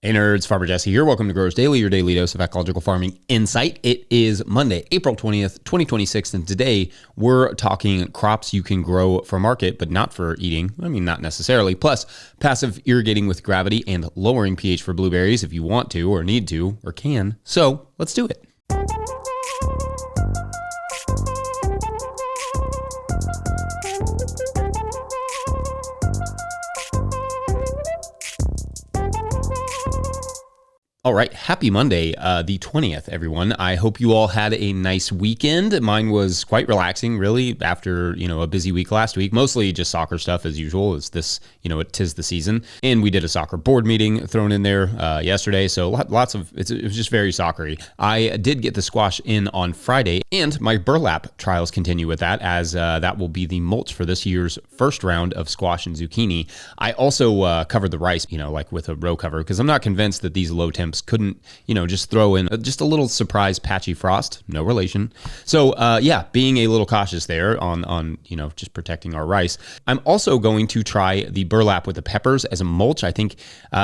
Hey nerds, Farmer Jesse here. Welcome to Growers Daily, your daily dose of ecological farming insight. It is Monday, April 20th, 2026, and today we're talking crops you can grow for market, but not for eating. I mean, not necessarily. Plus, passive irrigating with gravity and lowering pH for blueberries if you want to, or need to, or can. So let's do it. All right, happy Monday, the 20th, everyone. I hope you all had a nice weekend. Mine was quite relaxing, really, after, a busy week last week. Mostly just soccer stuff as usual. It's this, tis the season. And we did a soccer board meeting thrown in there yesterday, so it was just very soccery. I did get the squash in on Friday, and my burlap trials continue with that, as that will be the mulch for this year's first round of squash and zucchini. I also covered the rice, like with a row cover, because I'm not convinced that these low temps couldn't, just throw in just a little surprise patchy frost, no relation. So being a little cautious there on just protecting our rice. I'm also going to try the burlap with the peppers as a mulch. I think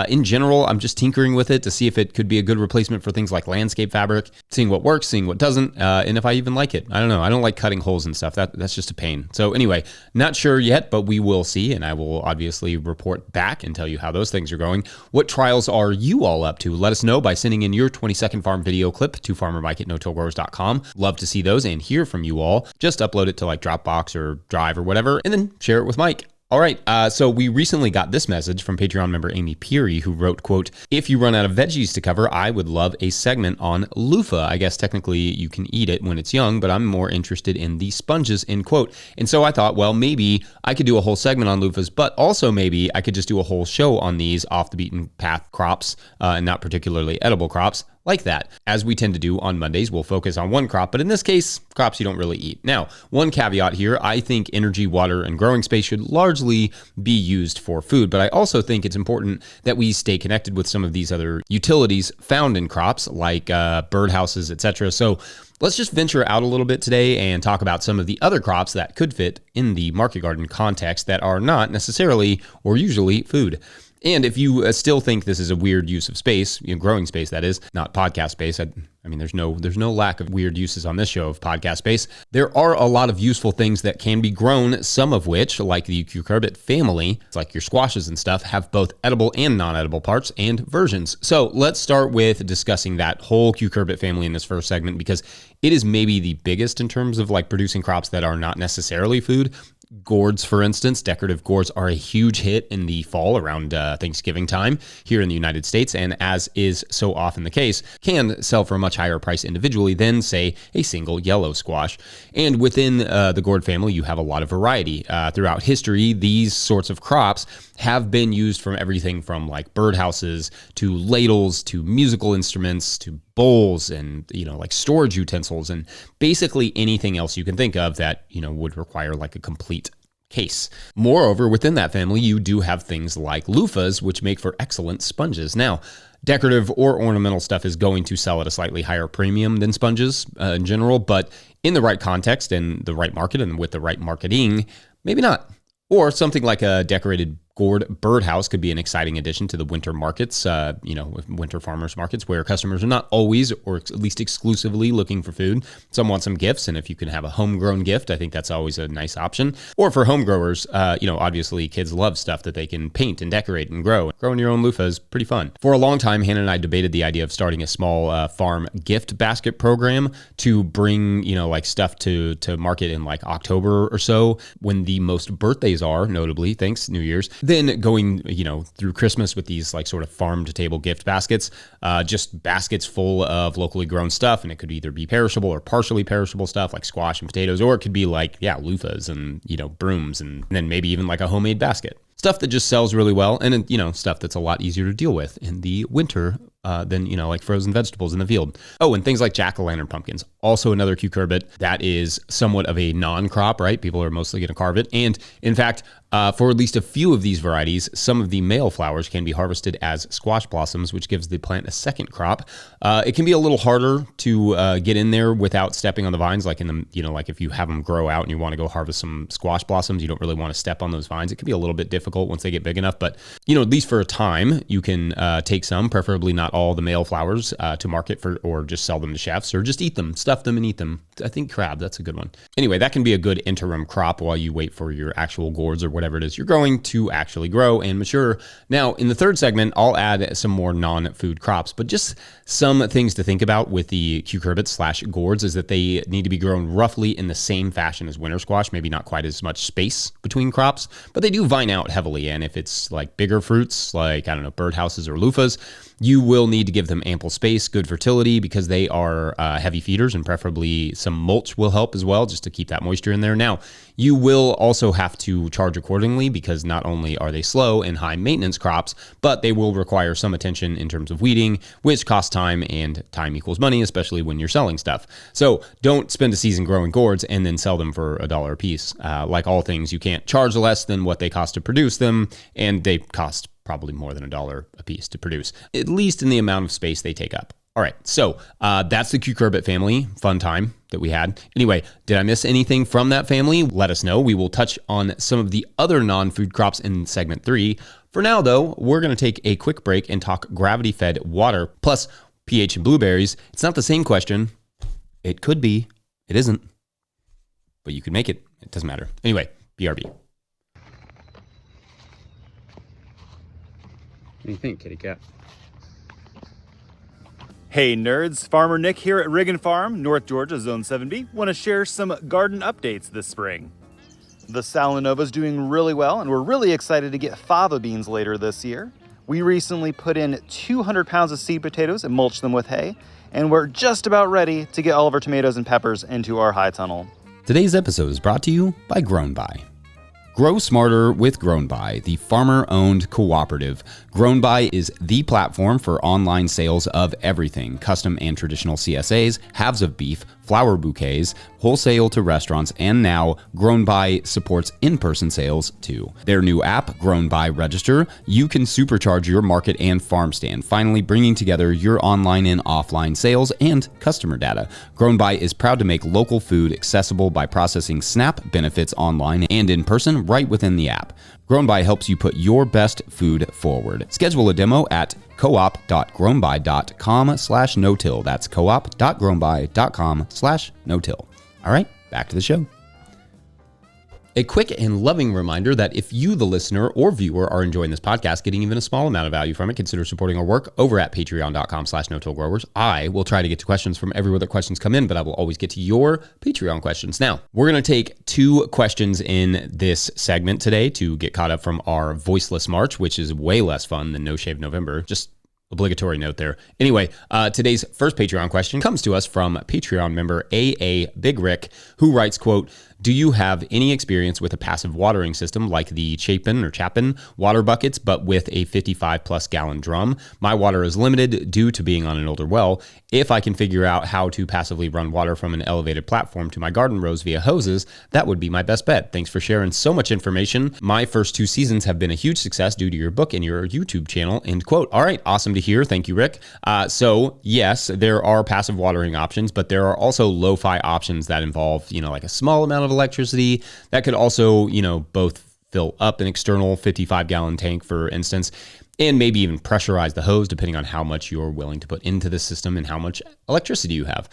in general, I'm just tinkering with it to see if it could be a good replacement for things like landscape fabric, seeing what works, seeing what doesn't, and if I even like it. I don't know. I don't like cutting holes and stuff. That's just a pain. So anyway, not sure yet, but we will see, and I will obviously report back and tell you how those things are going. What trials are you all up to? Let us know by sending in your 20-second farm video clip to farmermike@no-tillgrowers.com. Love to see those and hear from you all. Just upload it to like Dropbox or Drive or whatever, and then share it with Mike. All right, so we recently got this message from Patreon member Amy Peary, who wrote, quote, "If you run out of veggies to cover, I would love a segment on loofah. I guess technically you can eat it when it's young, but I'm more interested in the sponges," end quote. And so I thought, well, maybe I could do a whole segment on loofahs, but also maybe I could just do a whole show on these off the beaten path crops, and not particularly edible crops. Like that. As we tend to do on Mondays, we'll focus on one crop, but in this case, crops you don't really eat. Now, one caveat here, I think energy, water, and growing space should largely be used for food, but I also think it's important that we stay connected with some of these other utilities found in crops, like birdhouses, etc. So let's just venture out a little bit today and talk about some of the other crops that could fit in the market garden context that are not necessarily or usually food. And if you still think this is a weird use of space, growing space that is, not podcast space, I mean, there's no lack of weird uses on this show of podcast space. There are a lot of useful things that can be grown, some of which, like the cucurbit family, it's like your squashes and stuff, have both edible and non-edible parts and versions. So let's start with discussing that whole cucurbit family in this first segment, because it is maybe the biggest in terms of like producing crops that are not necessarily food. Gourds, for instance, decorative gourds are a huge hit in the fall around Thanksgiving time here in the United States, and as is so often the case, can sell for a much higher price individually than, say, a single yellow squash. And within the gourd family, you have a lot of variety. Throughout history, these sorts of crops have been used from everything from like birdhouses to ladles to musical instruments to bowls and, like storage utensils and basically anything else you can think of that, would require like a complete case. Moreover, within that family, you do have things like loofahs, which make for excellent sponges. Now, decorative or ornamental stuff is going to sell at a slightly higher premium than sponges in general, but in the right context and the right market and with the right marketing, maybe not. Or something like a decorated gourd birdhouse could be an exciting addition to the winter markets, winter farmers markets, where customers are not always or at least exclusively looking for food. Some want some gifts, and if you can have a homegrown gift, I think that's always a nice option. Or for home growers, obviously kids love stuff that they can paint and decorate and grow. Growing your own loofah is pretty fun. For a long time, Hannah and I debated the idea of starting a small farm gift basket program to bring, like stuff to market in like October or so, when the most birthdays are, notably, thanks, New Year's. Then going, through Christmas with these like sort of farm to table gift baskets, just baskets full of locally grown stuff. And it could either be perishable or partially perishable stuff like squash and potatoes, or it could be like, loofahs and, brooms and then maybe even like a homemade basket. Stuff that just sells really well and, stuff that's a lot easier to deal with in the winter than, like frozen vegetables in the field. Oh, and things like jack-o'-lantern pumpkins, also another cucurbit that is somewhat of a non-crop, right? People are mostly going to carve it. And in fact, for at least a few of these varieties, some of the male flowers can be harvested as squash blossoms, which gives the plant a second crop. It can be a little harder to get in there without stepping on the vines, like like if you have them grow out and you want to go harvest some squash blossoms, you don't really want to step on those vines. It can be a little bit difficult once they get big enough, but at least for a time, you can take some, preferably not all the male flowers, to market for, or just sell them to chefs, or just eat them, stuff them and eat them. I think crab, that's a good one. Anyway, that can be a good interim crop while you wait for your actual gourds or whatever it is you're growing to actually grow and mature. Now, in the third segment, I'll add some more non-food crops, but just some things to think about with the cucurbits/gourds is that they need to be grown roughly in the same fashion as winter squash, maybe not quite as much space between crops, but they do vine out heavily. And if it's like bigger fruits, like, birdhouses or loofahs, you will need to give them ample space, good fertility, because they are heavy feeders, and preferably some mulch will help as well, just to keep that moisture in there. Now, you will also have to charge accordingly, because not only are they slow and high maintenance crops, but they will require some attention in terms of weeding, which costs time, and time equals money, especially when you're selling stuff. So don't spend a season growing gourds and then sell them for $1 a piece. Like all things, you can't charge less than what they cost to produce them, and they cost probably more than $1 a piece to produce, at least in the amount of space they take up. All right, so that's the cucurbit family. Fun time that we had. Anyway, did I miss anything from that family? Let us know. We will touch on some of the other non-food crops in segment 3. For now, though, we're going to take a quick break and talk gravity-fed water plus pH and blueberries. It's not the same question. It could be. It isn't. But you can make it. It doesn't matter. Anyway, BRB. What do you think, kitty cat? Hey nerds, Farmer Nick here at Riggin Farm, North Georgia, Zone 7B. Want to share some garden updates this spring. The Salinova's doing really well, and we're really excited to get fava beans later this year. We recently put in 200 pounds of seed potatoes and mulched them with hay, and we're just about ready to get all of our tomatoes and peppers into our high tunnel. Today's episode is brought to you by Grown By. Grow smarter with Grown By, the farmer-owned cooperative. Grown By is the platform for online sales of everything, custom and traditional CSAs, halves of beef, flower bouquets, wholesale to restaurants, and now Grown By supports in-person sales too. Their new app, Grown By Register, you can supercharge your market and farm stand, finally bringing together your online and offline sales and customer data. Grown By is proud to make local food accessible by processing SNAP benefits online and in person right within the app. Grown By helps you put your best food forward. Schedule a demo at coop.grownby.com/no-till. That's coop.grownby.com/no-till. All right, back to the show. A quick and loving reminder that if you, the listener or viewer, are enjoying this podcast, getting even a small amount of value from it, consider supporting our work over at patreon.com/no-till-growers. I will try to get to questions from everywhere that questions come in, but I will always get to your Patreon questions. Now, we're going to take 2 questions in this segment today to get caught up from our Voiceless March, which is way less fun than No Shave November. Just obligatory note there. Anyway, today's first Patreon question comes to us from Patreon member AA Big Rick, who writes, quote, "Do you have any experience with a passive watering system like the Chapin water buckets, but with a 55 plus gallon drum? My water is limited due to being on an older well. If I can figure out how to passively run water from an elevated platform to my garden rows via hoses, that would be my best bet. Thanks for sharing so much information. My first 2 seasons have been a huge success due to your book and your YouTube channel." End quote. All right, awesome to hear. Thank you, Rick. So yes, there are passive watering options, but there are also lo-fi options that involve, like a small amount of electricity that could also, both fill up an external 55-gallon tank, for instance, and maybe even pressurize the hose depending on how much you're willing to put into the system and how much electricity you have.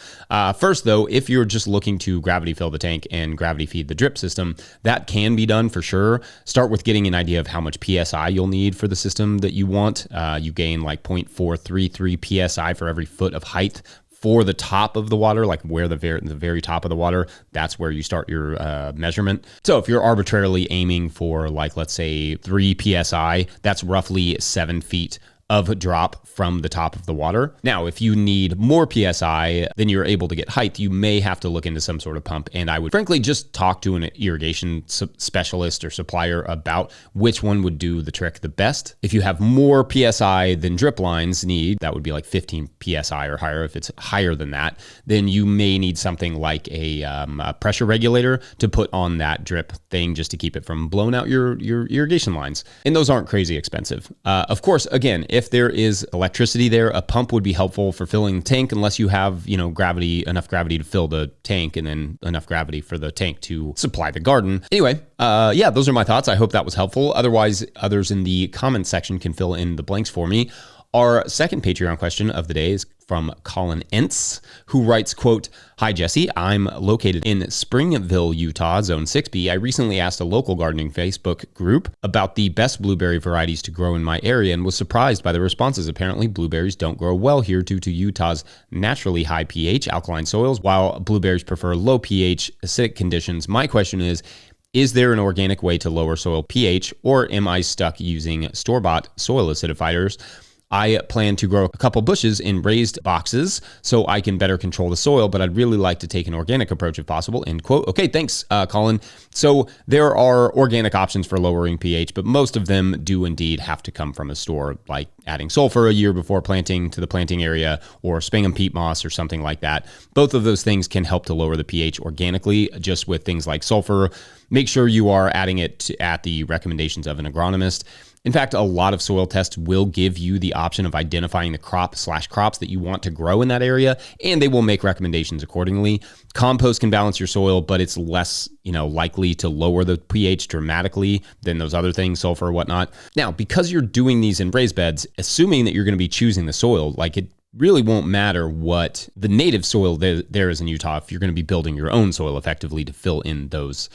First, though, if you're just looking to gravity fill the tank and gravity feed the drip system, that can be done for sure. Start with getting an idea of how much PSI you'll need for the system that you want. You gain like 0.433 PSI for every foot of height for the top of the water, like where the very top of the water, that's where you start your measurement. So if you're arbitrarily aiming for, like, let's say 3 PSI, that's roughly 7 feet of drop from the top of the water. Now, if you need more PSI than you're able to get height, you may have to look into some sort of pump. And I would frankly just talk to an irrigation specialist or supplier about which one would do the trick the best. If you have more PSI than drip lines need, that would be like 15 PSI or higher. If it's higher than that, then you may need something like a pressure regulator to put on that drip thing just to keep it from blowing out your irrigation lines. And those aren't crazy expensive. Of course, again, if there is electricity there, a pump would be helpful for filling the tank unless you have, enough gravity to fill the tank and then enough gravity for the tank to supply the garden. Anyway, those are my thoughts. I hope that was helpful. Otherwise, others in the comments section can fill in the blanks for me. Our second Patreon question of the day is from Colin Entz, who writes, quote, "Hi, Jesse. I'm located in Springville, Utah, Zone 6B. I recently asked a local gardening Facebook group about the best blueberry varieties to grow in my area and was surprised by the responses. Apparently, blueberries don't grow well here due to Utah's naturally high pH alkaline soils, while blueberries prefer low pH acidic conditions. My question is there an organic way to lower soil pH, or am I stuck using store-bought soil acidifiers? I plan to grow a couple bushes in raised boxes so I can better control the soil, but I'd really like to take an organic approach if possible," end quote. Okay, thanks, Colin. So there are organic options for lowering pH, but most of them do indeed have to come from a store, like adding sulfur a year before planting to the planting area, or sphagnum peat moss or something like that. Both of those things can help to lower the pH organically, just with things like sulfur. Make sure you are adding it at the recommendations of an agronomist. In fact, a lot of soil tests will give you the option of identifying the crops that you want to grow in that area, and they will make recommendations accordingly. Compost can balance your soil, but it's less, likely to lower the pH dramatically than those other things, sulfur, whatnot. Now, because you're doing these in raised beds, assuming that you're going to be choosing the soil, it really won't matter what the native soil there is in Utah if you're going to be building your own soil effectively to fill in those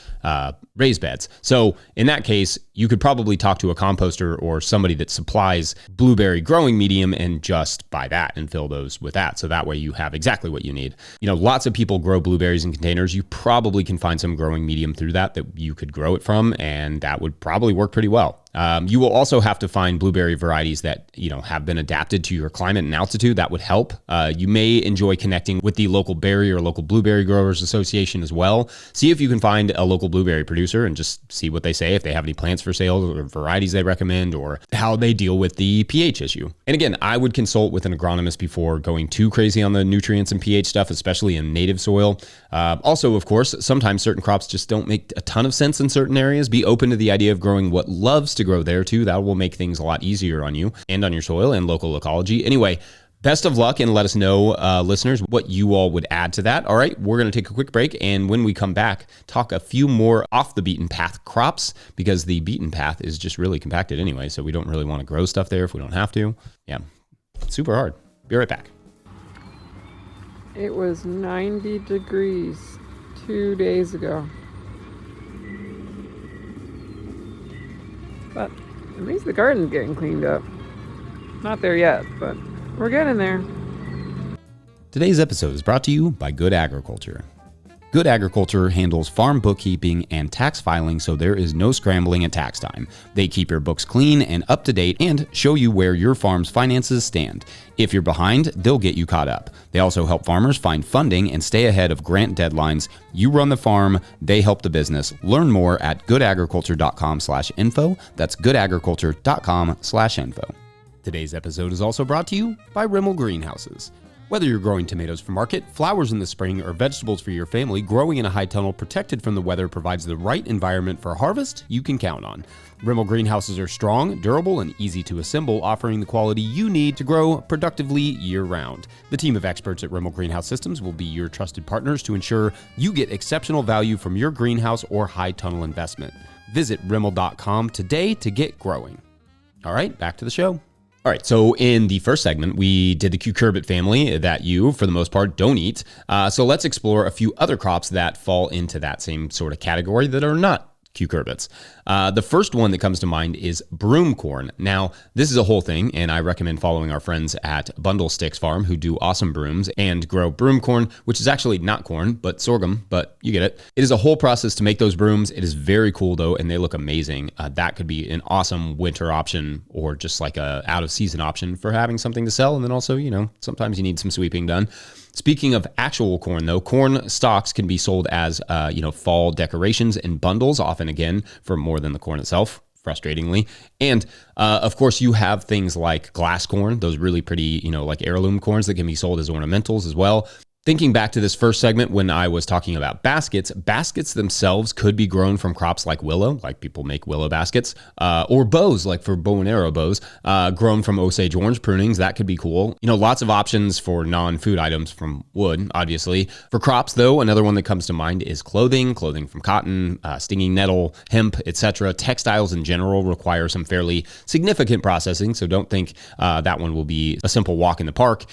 raised beds. So in that case, you could probably talk to a composter or somebody that supplies blueberry growing medium and just buy that and fill those with that. So that way you have exactly what you need. Lots of people grow blueberries in containers. You probably can find some growing medium through that you could grow it from, and that would probably work pretty well. You will also have to find blueberry varieties that, have been adapted to your climate and altitude. That would help. You may enjoy connecting with the local berry or local blueberry growers association as well. See if you can find a local blueberry producer and just see what they say, if they have any plants for sale or varieties they recommend, or how they deal with the pH issue. And again, I would consult with an agronomist before going too crazy on the nutrients and pH stuff, especially in native soil. Also, of course, sometimes certain crops just don't make a ton of sense in certain areas. Be open to the idea of growing what loves to grow there too. That will make things a lot easier on you and on your soil and local ecology. Anyway, best of luck, and let us know, listeners, what you all would add to that. All right, we're going to take a quick break, and when we come back, talk a few more off the beaten path crops, because the beaten path is just really compacted anyway, so we don't really want to grow stuff there if we don't have to. Yeah, super hard. Be right back. It was 90 degrees 2 days ago. But at least the garden's getting cleaned up. Not there yet, but we're getting there. Today's episode is brought to you by Good Agriculture. Good Agriculture handles farm bookkeeping and tax filing, so there is no scrambling at tax time. They keep your books clean and up to date and show you where your farm's finances stand. If you're behind, they'll get you caught up. They also help farmers find funding and stay ahead of grant deadlines. You run the farm, they help the business. Learn more at goodagriculture.com/info. That's goodagriculture.com/info. Today's episode is also brought to you by Rimmel Greenhouses. Whether you're growing tomatoes for market, flowers in the spring, or vegetables for your family, growing in a high tunnel protected from the weather provides the right environment for harvest you can count on. Rimmel greenhouses are strong, durable, and easy to assemble, offering the quality you need to grow productively year-round. The team of experts at Rimmel Greenhouse Systems will be your trusted partners to ensure you get exceptional value from your greenhouse or high tunnel investment. Visit Rimmel.com today to get growing. All right, back to the show. All right, so in the first segment, we did the cucurbit family that you, for the most part, don't eat. So let's explore a few other crops that fall into that same sort of category that are not cucurbits. The first one that comes to mind is broom corn. Now, this is a whole thing, and I recommend following our friends at Bundle Sticks Farm who do awesome brooms and grow broom corn, which is actually not corn, but sorghum, but you get it. It is a whole process to make those brooms. It is very cool though, and they look amazing. That could be an awesome winter option or just like a out of season option for having something to sell. And then also, sometimes you need some sweeping done. Speaking of actual corn, though, corn stalks can be sold as, fall decorations in bundles, often again for more than the corn itself, frustratingly. And of course, you have things like glass corn, those really pretty, like heirloom corns that can be sold as ornamentals as well. Thinking back to this first segment when I was talking about baskets themselves could be grown from crops like willow, like people make willow baskets, or bows, like for bow and arrow bows, grown from Osage orange prunings. That could be cool. Lots of options for non-food items from wood, obviously. For crops, though, another one that comes to mind is clothing from cotton, stinging nettle, hemp, etc. Textiles in general require some fairly significant processing, so don't think that one will be a simple walk in the park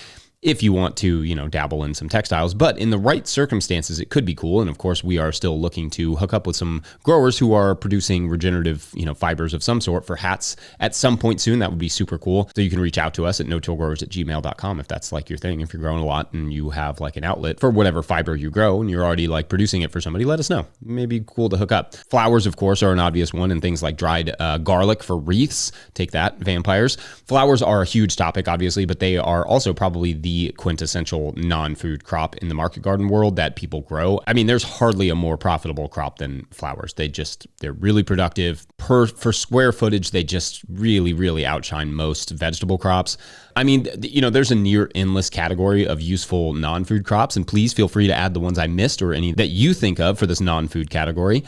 if you want to, dabble in some textiles. But in the right circumstances, it could be cool. And of course, we are still looking to hook up with some growers who are producing regenerative, fibers of some sort for hats at some point soon. That would be super cool. So you can reach out to us at no-tillgrowers@gmail.com if that's like your thing. If you're growing a lot and you have like an outlet for whatever fiber you grow and you're already like producing it for somebody, let us know. Maybe cool to hook up. Flowers, of course, are an obvious one, and things like dried garlic for wreaths. Take that, vampires. Flowers are a huge topic, obviously, but they are also probably the quintessential non-food crop in the market garden world that people grow. I mean, there's hardly a more profitable crop than flowers. They're really productive. For square footage, they just really, really outshine most vegetable crops. I mean, there's a near endless category of useful non-food crops, and please feel free to add the ones I missed or any that you think of for this non-food category,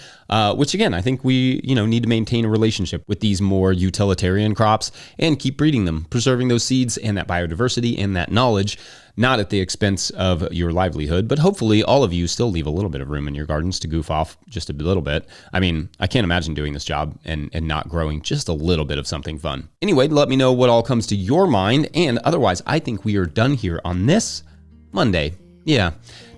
which again, I think we, need to maintain a relationship with these more utilitarian crops and keep breeding them, preserving those seeds and that biodiversity and that knowledge, not at the expense of your livelihood, but hopefully all of you still leave a little bit of room in your gardens to goof off just a little bit. I mean, I can't imagine doing this job and not growing just a little bit of something fun. Anyway, let me know what all comes to your mind, and otherwise, I think we are done here on this Monday. Yeah.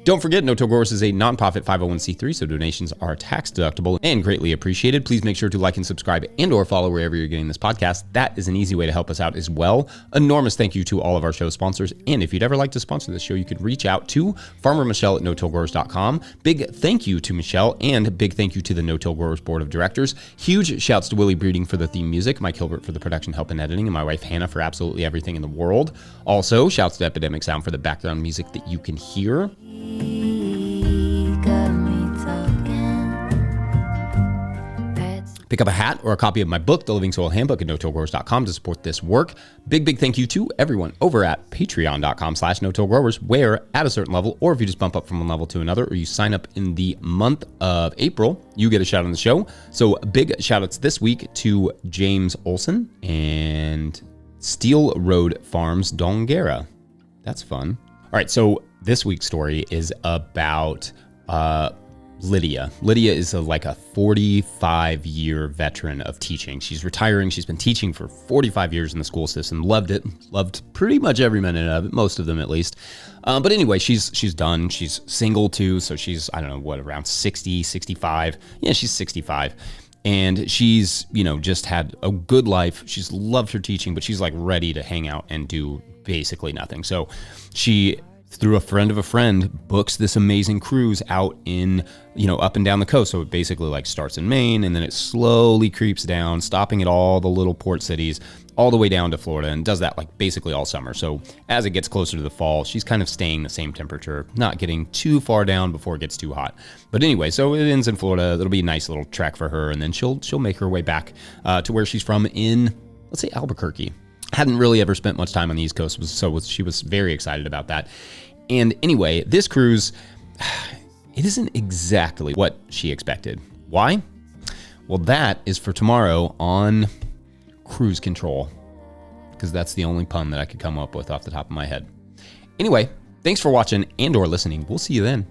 Don't forget, No Till Growers is a nonprofit 501c3, so donations are tax deductible and greatly appreciated. Please make sure to like and subscribe and or follow wherever you're getting this podcast. That is an easy way to help us out as well. Enormous thank you to all of our show sponsors. And if you'd ever like to sponsor this show, you could reach out to Farmer Michelle at no-tillgrowers.com. Big thank you to Michelle, and big thank you to the No Till Growers Board of Directors. Huge shouts to Willie Breeding for the theme music, Mike Hilbert for the production help and editing, and my wife Hannah for absolutely everything in the world. Also, shouts to Epidemic Sound for the background music that you can hear. Pick up a hat or a copy of my book, The Living Soil Handbook, at no-tillgrowers.com to support this work. Big thank you to everyone over at patreon.com/no-tillgrowers, where at a certain level, or if you just bump up from one level to another, or you sign up in the month of April, you get a shout on the show. So big shout outs this week to James Olson and Steel Road Farms Dongera. That's fun. All right, so this week's story is about Lydia. Lydia is a 45-year veteran of teaching. She's retiring. She's been teaching for 45 years in the school system. Loved it. Loved pretty much every minute of it, most of them at least. But anyway, she's done. She's single too, so she's, around 60, 65. Yeah, she's 65. And she's, just had a good life. She's loved her teaching, but she's ready to hang out and do basically nothing. So she, through a friend of a friend, books this amazing cruise out in, up and down the coast. So it basically starts in Maine and then it slowly creeps down, stopping at all the little port cities, all the way down to Florida, and does that basically all summer. So as it gets closer to the fall, she's kind of staying the same temperature, not getting too far down before it gets too hot. But anyway, so it ends in Florida. It'll be a nice little trek for her, and then she'll make her way back to where she's from in, let's say, Albuquerque. Hadn't really ever spent much time on the East Coast, so she was very excited about that. And anyway, this cruise, it isn't exactly what she expected. Why? Well, that is for tomorrow on Cruise Control, because that's the only pun that I could come up with off the top of my head. Anyway, thanks for watching and or listening. We'll see you then.